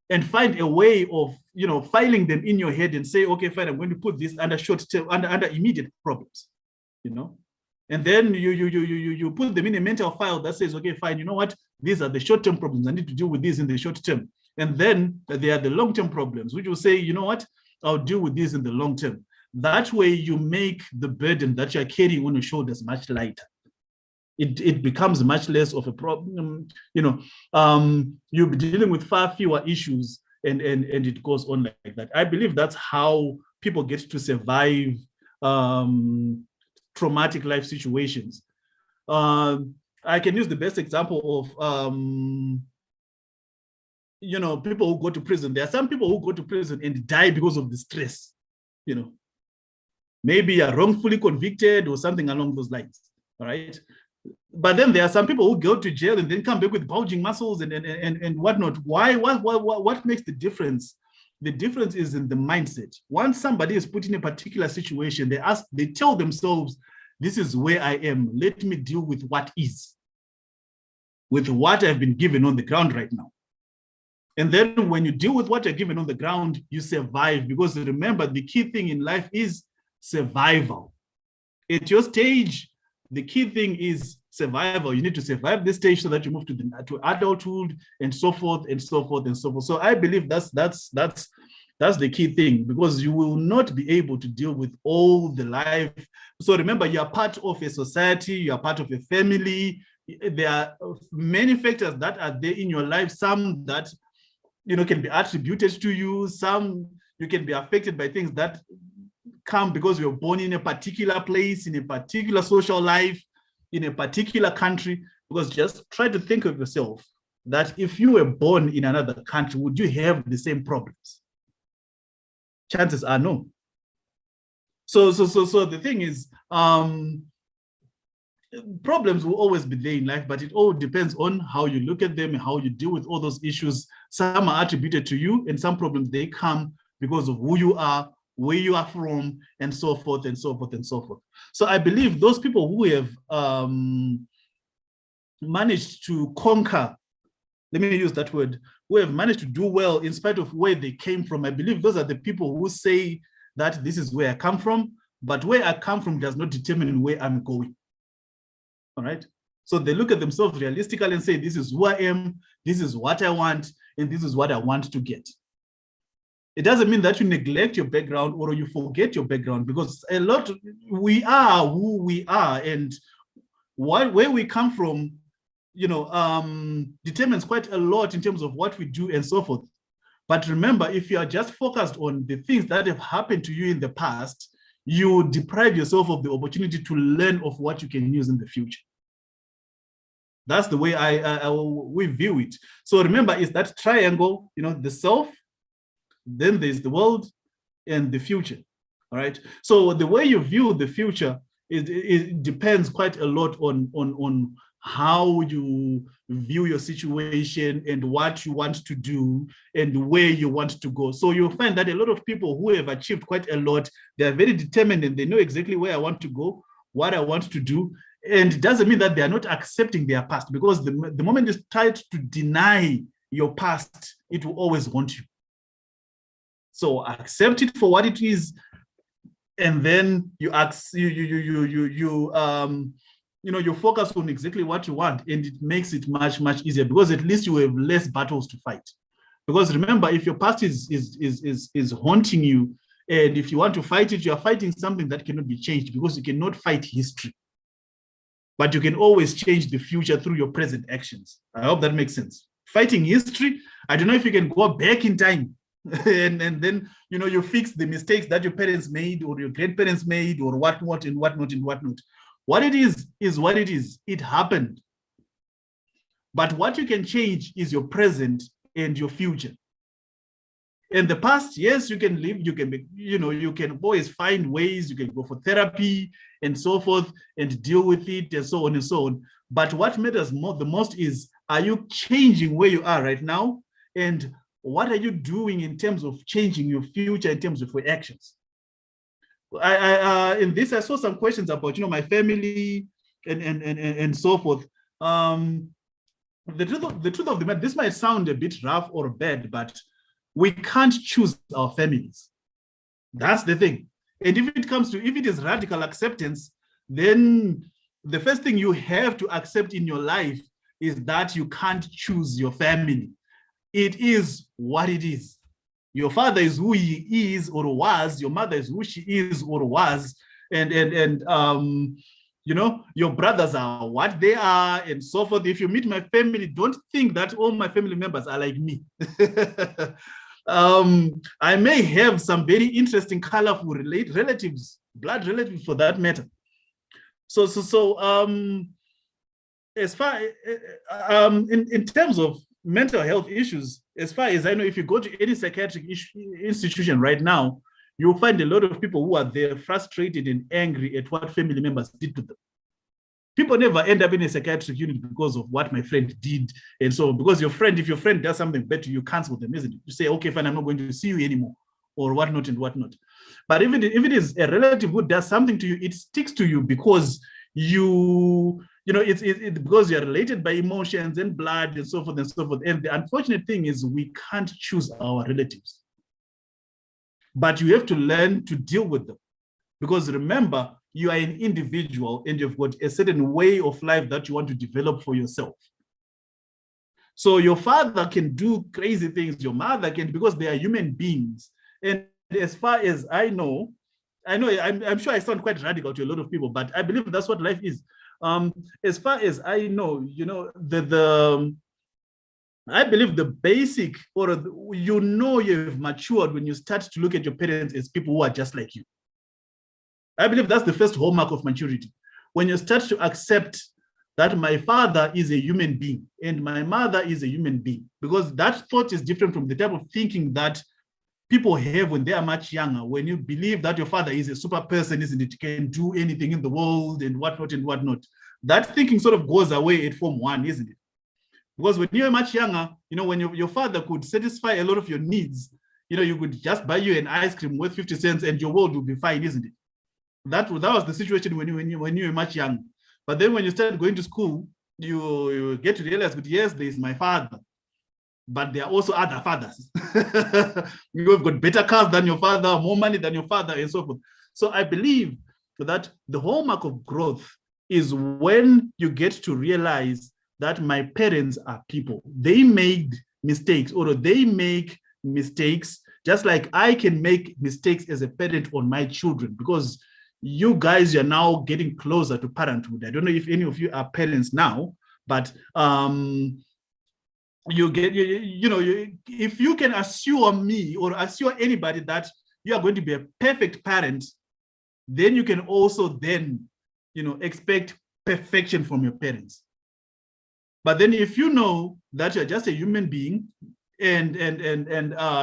and find a way of, you know, filing them in your head and say, okay, fine, I'm going to put this under short term, under immediate problems, you know. And then you put them in a mental file that says, okay, fine, you know what? These are the short-term problems. I need to deal with these in the short term. And then there are the long-term problems, which will say, you know what? I'll deal with these in the long term. That way you make the burden that you're carrying on your shoulders much lighter. It becomes much less of a problem. You know, you'll be dealing with far fewer issues, and it goes on like that. I believe that's how people get to survive traumatic life situations. I can use the best example of, you know, people who go to prison. There are some people who go to prison and die because of the stress, you know. Maybe you're wrongfully convicted or something along those lines, all right? But then there are some people who go to jail and then come back with bulging muscles and whatnot. Why? What makes the difference The difference is in the mindset. Once somebody is put in a particular situation, they tell themselves, this is where I am. Let me deal with what is, with what I've been given on the ground right now. And then when you deal with what you're given on the ground, you survive. Because remember, the key thing in life is survival. At your stage, the key thing is survival. You need to survive this stage so that you move to adulthood and so forth and so forth and so forth. So I believe that's the key thing, because you will not be able to deal with all the life. So remember, you are part of a society, you are part of a family. There are many factors that are there in your life, some that can be attributed to you, some you can be affected by things that come because you're born in a particular place, in a particular social life, in a particular country. Because just try to think of yourself that if you were born in another country, would you have the same problems? Chances are no. So the thing is, problems will always be there in life, but it all depends on how you look at them and how you deal with all those issues. Some are attributed to you, and some problems, they come because of who you are, where you are from, and so forth and so forth and so forth. So I believe those people who have managed to conquer, let me use that word, who have managed to do well in spite of where they came from, I believe those are the people who say that this is where I come from, but where I come from does not determine where I'm going. All right. So they look at themselves realistically and say, this is who I am, this is what I want, and this is what I want to get. It doesn't mean that you neglect your background or you forget your background, because we are who we are, and where we come from, determines quite a lot in terms of what we do and so forth. But remember, if you are just focused on the things that have happened to you in the past, you deprive yourself of the opportunity to learn of what you can use in the future. That's the way we view it. So remember, it's that triangle, the self, then there's the world, and the future. All right. So the way you view the future, it depends quite a lot on how you view your situation and what you want to do and where you want to go. So you'll find that a lot of people who have achieved quite a lot, they're very determined and they know exactly where I want to go, what I want to do. And it doesn't mean that they are not accepting their past, because the moment you try to deny your past, it will always haunt you. So accept it for what it is, and then you focus on exactly what you want, and it makes it much, much easier, because at least you have less battles to fight. Because remember, if your past is haunting you, and if you want to fight it, you are fighting something that cannot be changed, because you cannot fight history. But you can always change the future through your present actions. I hope that makes sense. Fighting history, I don't know if you can go back in time and then you fix the mistakes that your parents made or your grandparents made or whatnot and whatnot and whatnot. What it is what it is. It happened. But what you can change is your present and your future. In the past, yes, you can live, you can be, you can always find ways, you can go for therapy and so forth and deal with it and so on and so on. But what matters the most is, are you changing where you are right now? And what are you doing in terms of changing your future in terms of your actions? In this, I saw some questions about, my family and so forth. The truth of the matter, this might sound a bit rough or bad, but we can't choose our families. That's the thing. And if it is radical acceptance, then the first thing you have to accept in your life is that you can't choose your family. It is what it is. Your father is who he is or was. Your mother is who she is or was. And your brothers are what they are and so forth. If you meet my family, don't think that all my family members are like me. I may have some very interesting, colorful relatives, blood relatives for that matter. So as far in terms of mental health issues, as far as I know, if you go to any psychiatric institution right now, you'll find a lot of people who are there frustrated and angry at what family members did to them. People never end up in a psychiatric unit because of what my friend did. And so, because if your friend does something bad to you, cancel them, isn't it? You say, okay, fine, I'm not going to see you anymore, or whatnot and whatnot. But even if it is a relative who does something to you, it sticks to you because it's because you're related by emotions and blood and so forth and so forth. And the unfortunate thing is we can't choose our relatives. But you have to learn to deal with them. Because remember, you are an individual and you've got a certain way of life that you want to develop for yourself. So your father can do crazy things, your mother can, because they are human beings. And as far as I know, I'm sure I sound quite radical to a lot of people, but I believe that's what life is. As far as I know, I believe the basic, you've matured when you start to look at your parents as people who are just like you. I believe that's the first hallmark of maturity. When you start to accept that my father is a human being and my mother is a human being, because that thought is different from the type of thinking that people have when they are much younger, when you believe that your father is a super person, isn't it, can do anything in the world and whatnot and whatnot. That thinking sort of goes away at Form 1, isn't it? Because when you're much younger, when your father could satisfy a lot of your needs, you could just buy you an ice cream worth 50 cents and your world would be fine, isn't it? That was the situation when you were much young. But then when you start going to school, you get to realize that yes, there is my father, but there are also other fathers. You've got better cars than your father, more money than your father, and so forth. So I believe that the hallmark of growth is when you get to realize that my parents are people. They made mistakes, or they make mistakes, just like I can make mistakes as a parent on my children, because you guys are now getting closer to parenthood. I don't know if any of you are parents now, but if you can assure me or assure anybody that you are going to be a perfect parent, then you can also then, expect perfection from your parents. But then if you know that you're just a human being and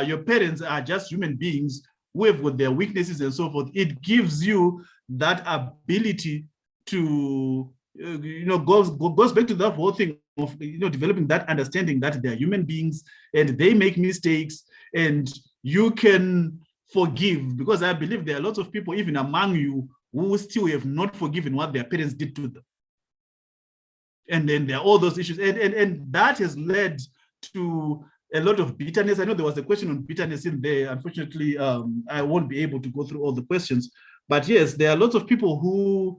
your parents are just human beings with their weaknesses and so forth, it gives you that ability to, goes back to that whole thing of, developing that understanding that they're human beings and they make mistakes and you can forgive, because I believe there are lots of people, even among you, who still have not forgiven what their parents did to them. And then there are all those issues. And that has led to a lot of bitterness. I know there was a question on bitterness in there. Unfortunately, I won't be able to go through all the questions. But yes, there are lots of people who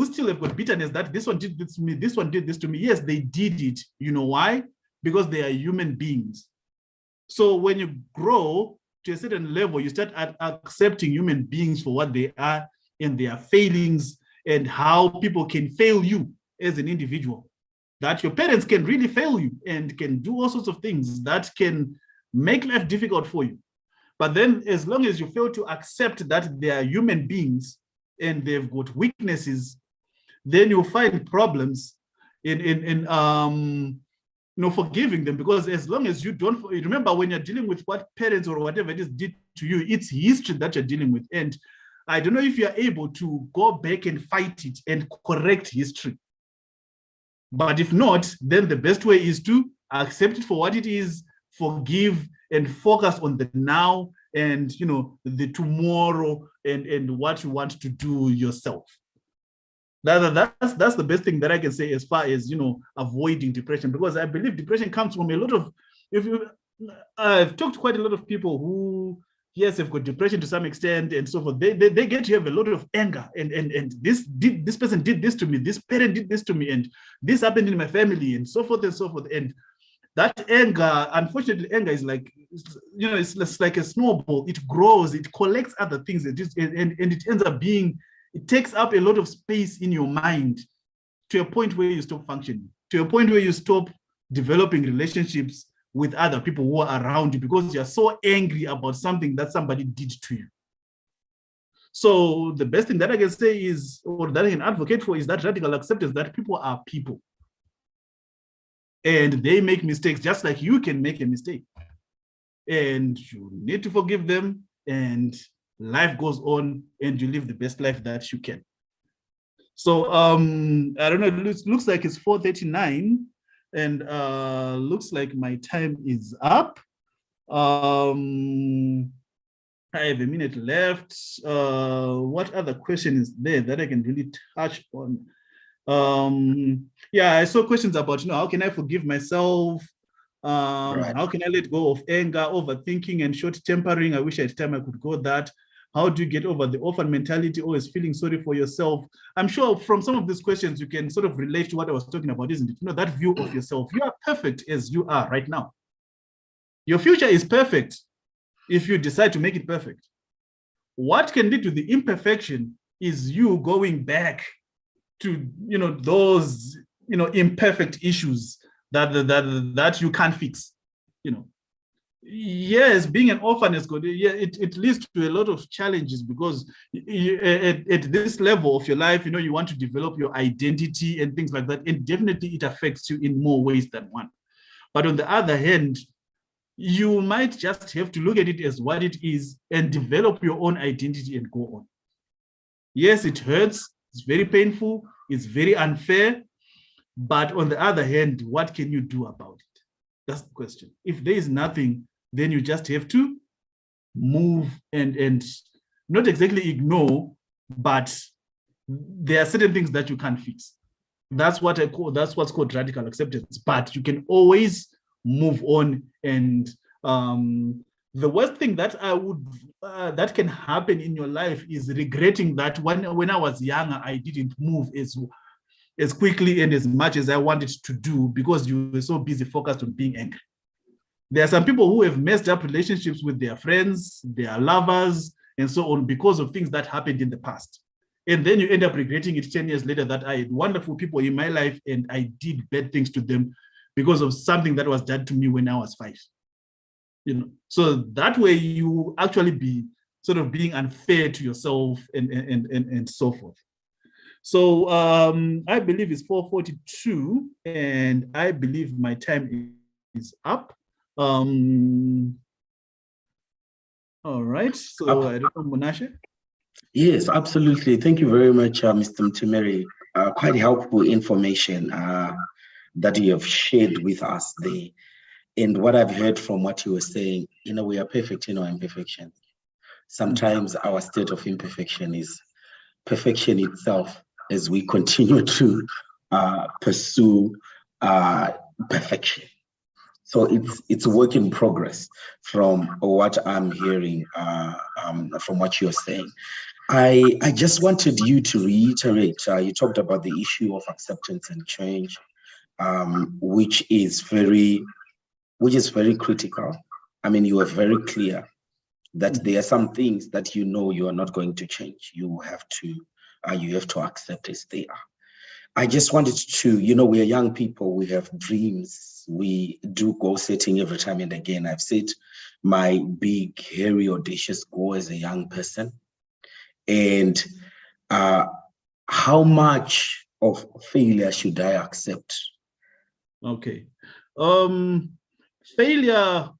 still have got bitterness that this one did this to me, this one did this to me. Yes, they did it. You know why? Because they are human beings. So when you grow to a certain level, you start accepting human beings for what they are and their failings and how people can fail you as an individual. That your parents can really fail you and can do all sorts of things that can make life difficult for you. But then as long as you fail to accept that they are human beings and they've got weaknesses, then you'll find problems in forgiving them. Because as long as you don't remember, when you're dealing with what parents or whatever it is did to you, it's history that you're dealing with. And I don't know if you're able to go back and fight it and correct history. But if not, then the best way is to accept it for what it is, forgive, and focus on the now and the tomorrow and what you want to do yourself. That's the best thing that I can say as far as avoiding depression, because I believe depression comes from a lot of, I've talked to quite a lot of people who, yes, have got depression to some extent and so forth. They get to have a lot of anger and this person did this to me, this parent did this to me, and this happened in my family, and so forth and so forth. And that anger, unfortunately, anger is like, it's like a snowball. It grows, it collects other things, and it ends up being, it takes up a lot of space in your mind to a point where you stop functioning, to a point where you stop developing relationships with other people who are around you, because you're so angry about something that somebody did to you. So the best thing that I can say is, or that I can advocate for, is that radical acceptance that people are people. And they make mistakes just like you can make a mistake. And you need to forgive them, and life goes on, and you live the best life that you can. So I don't know, it looks like it's 4:39 and looks like my time is up. I have a minute left. What other question is there that I can really touch on? Yeah, I saw questions about, how can I forgive myself? Right. How can I let go of anger, overthinking, and short tempering? I wish at time I could go that. How do you get over the orphan mentality, always feeling sorry for yourself? I'm sure from some of these questions, you can sort of relate to what I was talking about, isn't it? That view of yourself. You are perfect as you are right now. Your future is perfect if you decide to make it perfect. What can lead to the imperfection is you going back to, those, imperfect issues that you can't fix, Yes, being an orphan is good. Yeah, it leads to a lot of challenges because at this level of your life, you want to develop your identity and things like that. And definitely it affects you in more ways than one. But on the other hand, you might just have to look at it as what it is and develop your own identity and go on. Yes, it hurts. It's very painful. It's very unfair. But on the other hand, what can you do about it? That's the question. If there is nothing, then you just have to move and not exactly ignore, but there are certain things that you can't fix. That's what's called radical acceptance. But you can always move on. And the worst thing that that can happen in your life is regretting that when I was younger, I didn't move as quickly and as much as I wanted to do because you were so busy focused on being angry. There are some people who have messed up relationships with their friends, their lovers, and so on because of things that happened in the past. And then you end up regretting it 10 years later that I had wonderful people in my life and I did bad things to them because of something that was done to me when I was 5. So that way you actually be sort of being unfair to yourself and so forth. So I believe it's 4:42 and I believe my time is up. All right, so I don't know, Monashe. Yes, absolutely. Thank you very much, Mr. Mtimeri. Quite helpful information that you have shared with us there. And what I've heard from what you were saying, we are perfect in our imperfection. Sometimes our state of imperfection is perfection itself as we continue to pursue perfection. So it's a work in progress from what I'm hearing from what you're saying. I just wanted you to reiterate, you talked about the issue of acceptance and change, which is very critical. I mean, you are very clear that there are some things that you are not going to change. You have to accept as they are. I just wanted to, we are young people, we have dreams, we do goal setting every time and again. I've set my big, hairy, audacious goal as a young person. And how much of failure should I accept? Okay. Failure,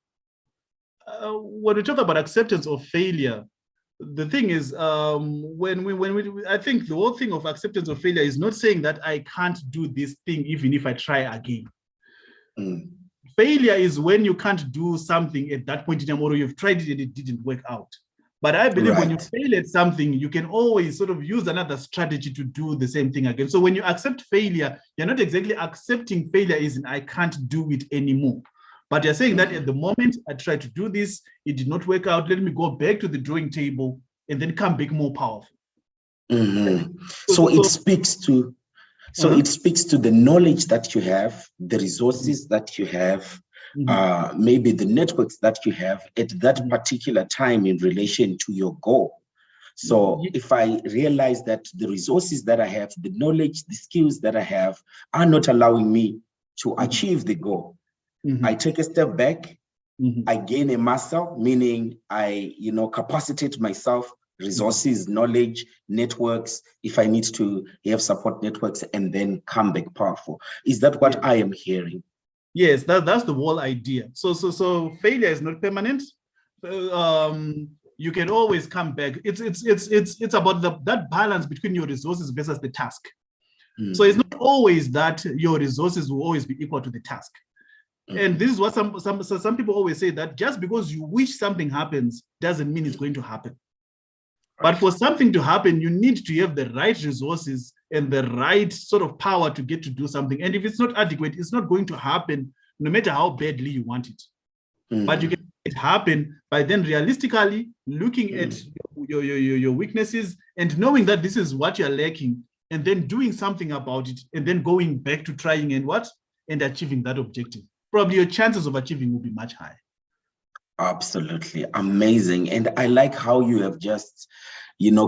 when we talk about acceptance of failure, the thing is, when we, I think the whole thing of acceptance of failure is not saying that I can't do this thing even if I try again. Failure is when you can't do something at that point in time, or you've tried it and it didn't work out. But I believe when you fail at something, you can always sort of use another strategy to do the same thing again. So when you accept failure, you're not exactly accepting failure as in I can't do it anymore. But you're saying that at the moment, I tried to do this, it did not work out. Let me go back to the drawing table and then come back more powerful. So it speaks to the knowledge that you have, the resources that you have, maybe the networks that you have at that particular time in relation to your goal. So if I realize that the resources that I have, the knowledge, the skills that I have are not allowing me to achieve the goal, I take a step back, I gain a muscle, meaning I, capacitate myself, resources, knowledge, networks, if I need to have support networks, and then come back powerful. Is that what I am hearing? Yes, that's the whole idea. So failure is not permanent. you can always come back. It's about that balance between your resources versus the task. So it's not always that your resources will always be equal to the task. And this is what some people always say, that just because you wish something happens doesn't mean it's going to happen. But for something to happen, you need to have the right resources and the right sort of power to get to do something. And if it's not adequate, it's not going to happen no matter how badly you want it. But you can make it happen by then realistically looking at your weaknesses and knowing that this is what you're lacking, and then doing something about it, and then going back to trying and achieving that objective. Probably your chances of achieving will be much higher. Absolutely amazing. And I like how you have just,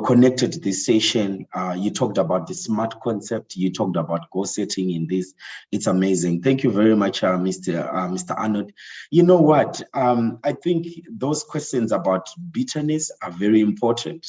connected this session. You talked about the SMART concept. You talked about goal setting in this. It's amazing. Thank you very much, Mr. Arnold. You know what? I think those questions about bitterness are very important.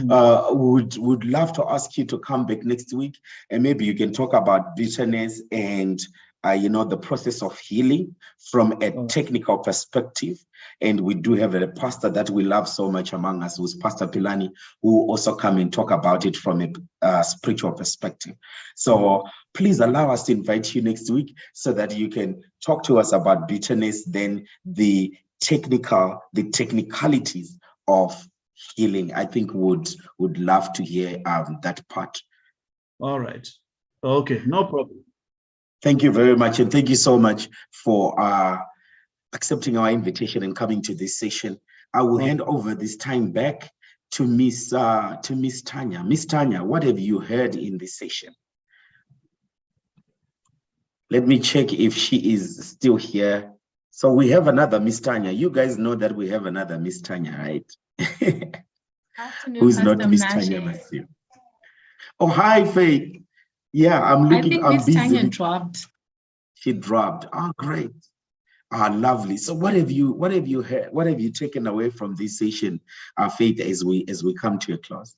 Would love to ask you to come back next week, and maybe you can talk about bitterness and the process of healing from a technical perspective. And we do have a pastor that we love so much among us, who's Pastor Pilani, who also come and talk about it from a spiritual perspective. So please allow us to invite you next week so that you can talk to us about bitterness, then the technicalities of healing. I think would love to hear that part. All right. Okay, no problem. Thank you very much, and thank you so much for accepting our invitation and coming to this session. I will hand over this time back to Miss Tanya. Miss Tanya, what have you heard in this session? Let me check if she is still here. So we have another Miss Tanya. You guys know that we have another Miss Tanya, right? Who's not Miss Tanya Matthew? Oh, hi, Faith. Yeah, I'm looking. I'm busy. Tanya dropped. She dropped. Oh, great. Lovely. So what have you heard? What have you taken away from this session, Faith, as we come to a close?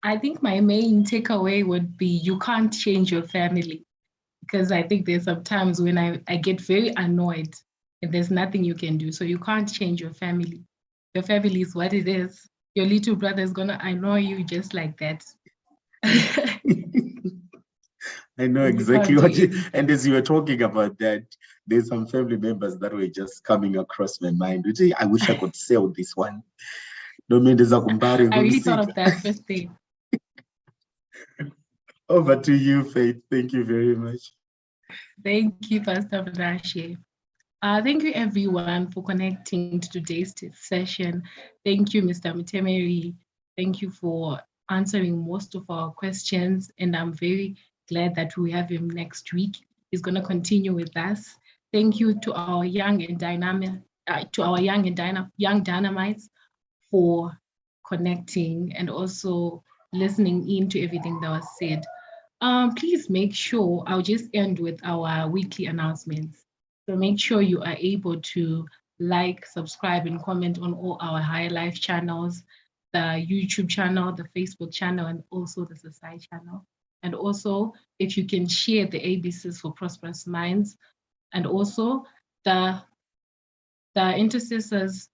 I think my main takeaway would be you can't change your family, because I think there's some times when I get very annoyed and there's nothing you can do. So you can't change your family. Your family is what it is. Your little brother is gonna annoy you just like that. I know exactly what and as you were talking about that, there's some family members that were just coming across my mind. I wish I could sell this one. I really thought of that first thing. Over to you, Faith. Thank you very much. Thank you, Pastor Vanashe. Thank you, everyone, for connecting to today's session. Thank you, Mr. Mutemeri. Thank you for answering most of our questions, and I'm very glad that we have him next week. He's going to continue with us. Thank you to our young dynamites for connecting and also listening in to everything that was said. Please make sure, I'll just end with our weekly announcements. So make sure you are able to like, subscribe, and comment on all our Higher Life channels, the YouTube channel, the Facebook channel, and also the Society channel. And also, if you can share the ABCs for Prosperous Minds, and also the Intercessors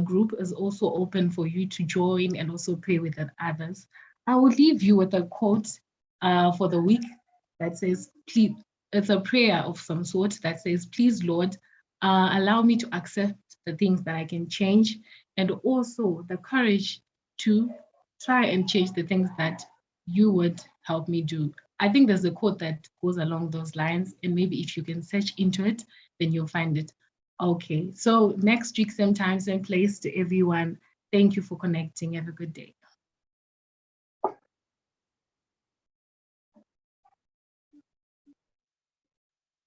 group is also open for you to join and also pray with others. I will leave you with a quote for the week that says, please, it's a prayer of some sort that says, please, Lord, allow me to accept the things that I can change, and also the courage to try and change the things that you would help me do. I think there's a quote that goes along those lines, and maybe if you can search into it, then you'll find it. Okay, so next week, same time, same place to everyone. Thank you for connecting. Have a good day.